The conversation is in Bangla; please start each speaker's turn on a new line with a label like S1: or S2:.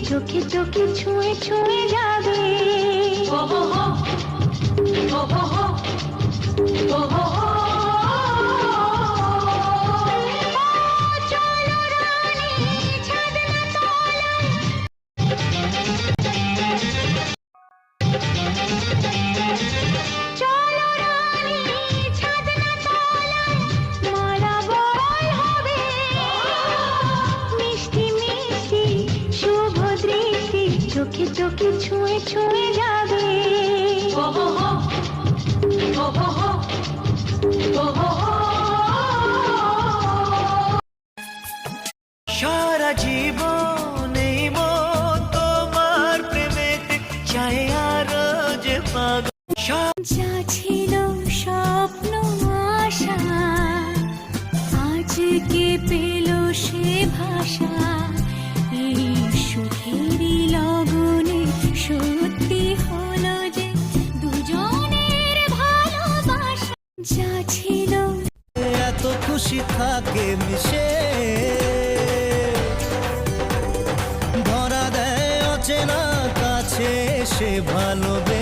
S1: চোখে চোখে ছুঁয়ে ছুঁয়ে যাবে। ও হো হো, ও হো হো, ও হো হো। চলো রানী ছাদনা তলায়। চলো রানী ছাদনা তলায়, মালা বরণ হবে। মিষ্টি মিষ্টি শুভ দৃষ্টি চোখে চোখে ছুঁয়ে ছুঁয়ে যাবে। ও হো হো, ও হো হো, ও হো হো।
S2: সারা জীবন এই মন তোমার প্রেমেতে চাই আরো যে পাগল।
S1: যা ছিল স্বপ্ন আশা আজকে পেল সে ভাষা। এই সুখেরই লগনে সত্যি হলো যে দুজনের ভালোবাসা। যা ছিল
S2: এত খুশি থাকে মিশে, ধরা দেয় অচেনা কাছে সে ভালোবেসে।